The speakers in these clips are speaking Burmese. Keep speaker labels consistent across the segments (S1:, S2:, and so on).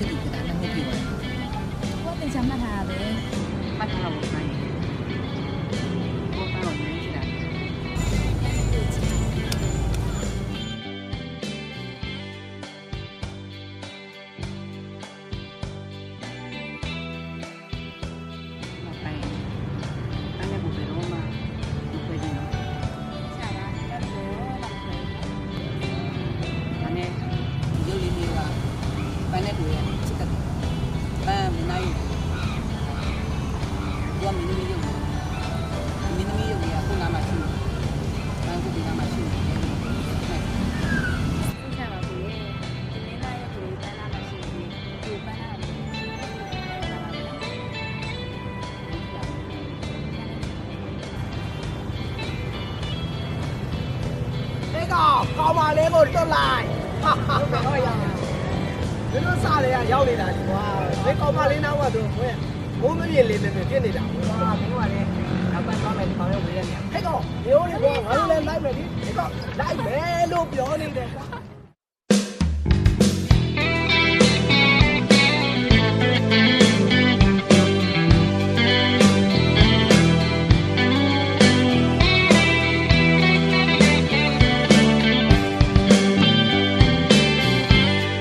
S1: ချစ်သူဖြစ်တာလည်းမဟုတ်ဘူး။ကိုကတင်ချမှတ်ထားတာပဲ။မှတ်ထားတော့ဆိုင်။ကိုကတော့နည်းချစ်တာ။
S2: ကောင်းပါလေကိုတွတ်လိုက်ဟာဟာတော့ရအောင်ဒီလိုစားလေရောက်နေတာဒီကွာဒီကောင်းပါလေးနောက်ကသူဘိုးမမြင်လေးနဲ့ဖြစ်နေတာဟာမင်းကလည်းအပတ်သွားမယ်ဒီကောင်လေးဝေးရနေဟဲ့ကောင်မျိုးလေးကွာငါတို့လည်းလိုက်မယ်ဒီကောင်လိုက်မယ်လို့ပြောနေတယ်ကွာ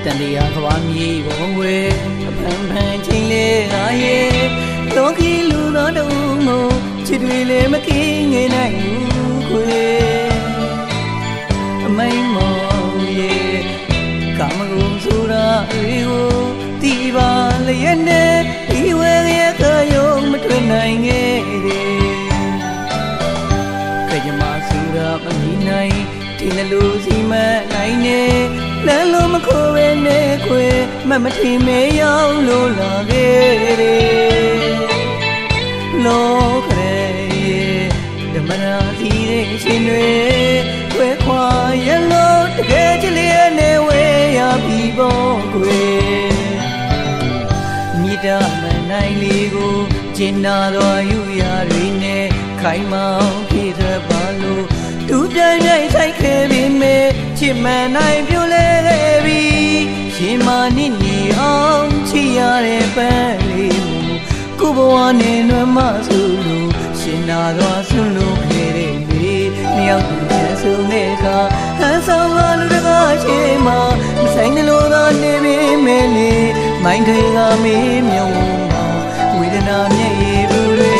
S3: တန်တရားကဘာမြေဘုံဝဲအဖန်ဖန်ချင်းလေးအားရဲ့လောကီလူတော်တုံးမို့ချစ်တွေလည်းမကင်းငယ်နိုင်ဘူးခွေအမိန်မောင်ရဲ့ကာမဂုဏ်ဆိုတာတွေကိုတီးပါလျက်နဲ့ဒီဝဲရဲ့ကယုံမထွင်နိုင်ခဲ့တယ်ခကြမဆိုတာမမြင်နိုင်ဒီနှလို့စီမနိုင်နေလမ်းလုံးမခိုးပဲနဲ့ခွေမမထီမဲရောက်လို့လာခဲ့တယ်လောကရဲ့ဓမ္မရာစီတဲ့ရှင်တွေခွဲခွာရလို့တကယ်ချစ်လေးနဲ့ဝေးရပြီပေါ့ခွေမိတာမနိုင်လေးကိုကျင်နာတော်ယူရတွေနဲ့ခိုင်မောင်ဖြစ်ရပါလို့သူပြိုင်ပြိုင်ဆိုင်ခဲ့ပြီမေချစ်မှန်နိုင်ပြလဲခဲ့ပြီရှင်မနစ်နေအောင်ချစ်ရတဲ့ပန်းလေးမူကိုဘဝနဲ့နွမ်းမဆိုလို့ရှင်နာတော်ဆွလို့ခဲ့တဲ့မေနှစ်ယောက်သူချမ်းဆုံးတဲ့အခါဟန်ဆောင်ကလူတကားချင်းမှာမဆိုင်တယ်လို့သာနေပြီမေလေမိုင်းခေကမေမြုံမှာဝေဒနာမျက်ရည်ဘူးတွေ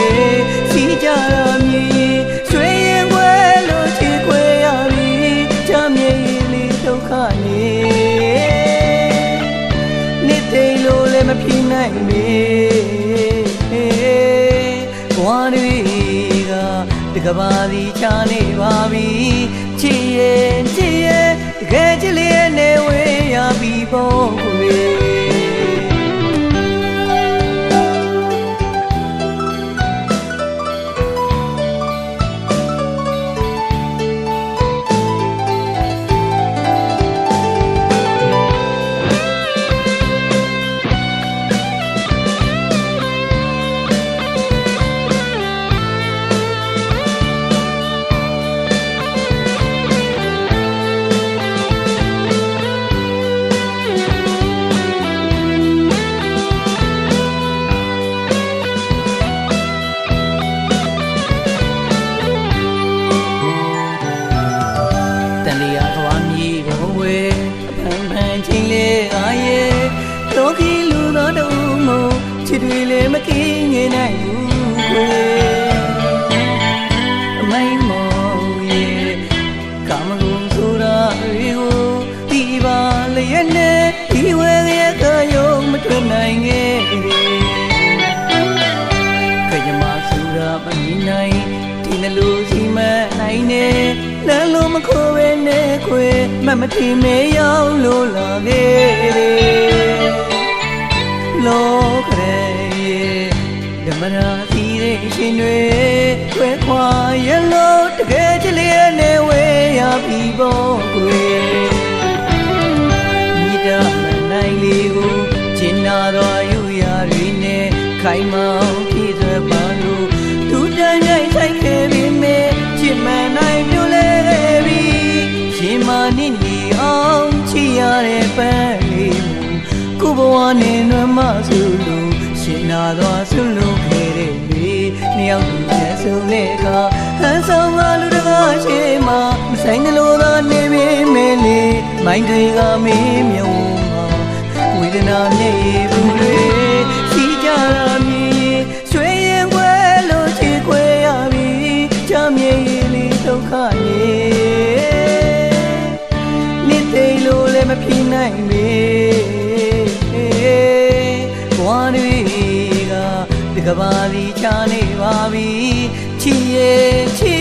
S3: စီးကြရမြည်ရွှေရင်ခွဲလို့ချစ်ခွဲရပြီချမ်းမြေလေးဒုက္ခနေနေ့တိမ်လို့လည်းမဖြစ်နိုင်မေဘဝတွေကတကဘာဒီချာနေပါပြီချစ်ရဲ့တကယ်ချစ်လေးနဲ့ဝေးရပြီပေါ့ကိုချစ်တွေလည်းမကင်းငယ်နိုင်ဘူးခွေအမိုင်းမောင်ရဲ့ကာမဂုဏ်ဆိုတာတွေကိုတီးပါလျက်နဲ့ဒီဝဲရဲ့ကယုံမထွင်နိုင်ခဲ့တယ်ခကြမဆိုတာမမြင်နိုင်ဒီနှလို့စီမနိုင်နေလမ်းလုံးမခိုးပဲနဲ့ခွေမမထီမဲရောက်လို့လာခဲ့တယ်လောကရဲ့ဓမ္မရာစီတဲ့ရှင်တွေခွဲခွာရလို့တကယ်ချစ်လေးနဲ့ဝေးရပြီပေါ့ကွယ်မိတာမနိုင်လေးကိုကျင်နာတော်ယူရတွေနဲ့ခိုင်မောင်ဖြစ်ရပါလို့သူပြိုင်ပြိုင်ဆိုင်ခဲ့ပြီမေချစ်မှန်နိုင်ပြလဲခဲ့ပြီရှင်မနစ်နေအောင်ချစ်ရတဲ့ပန်းလေးမူကိုဘ ဝနဲ့နွမ်းမဆိုလို့ရှင်နာသွားဆွလို့ခဲ့တဲ့လေနှစ်ယောက်သူချက်ဆုံးတဲ့အခါဟန်ဆောင်ကလူတကားရှိမှမဆိုင်ကလေးသာနေပေမဲ့လေမိုင်းတွေကမေးမြုံမှာဝေဒနာနဲ့ဘူးတွေစီကြလာမြည်ရွှေရင်ခွဲလို့ချီခွဲရပြီချမ်းမြေလေးဒုက္ခနေသိလို့လည်းမဖြစ်နိုင်ပေဘဝတွေကတကဘာလီချနေပါပြီချီရဲ့ချီ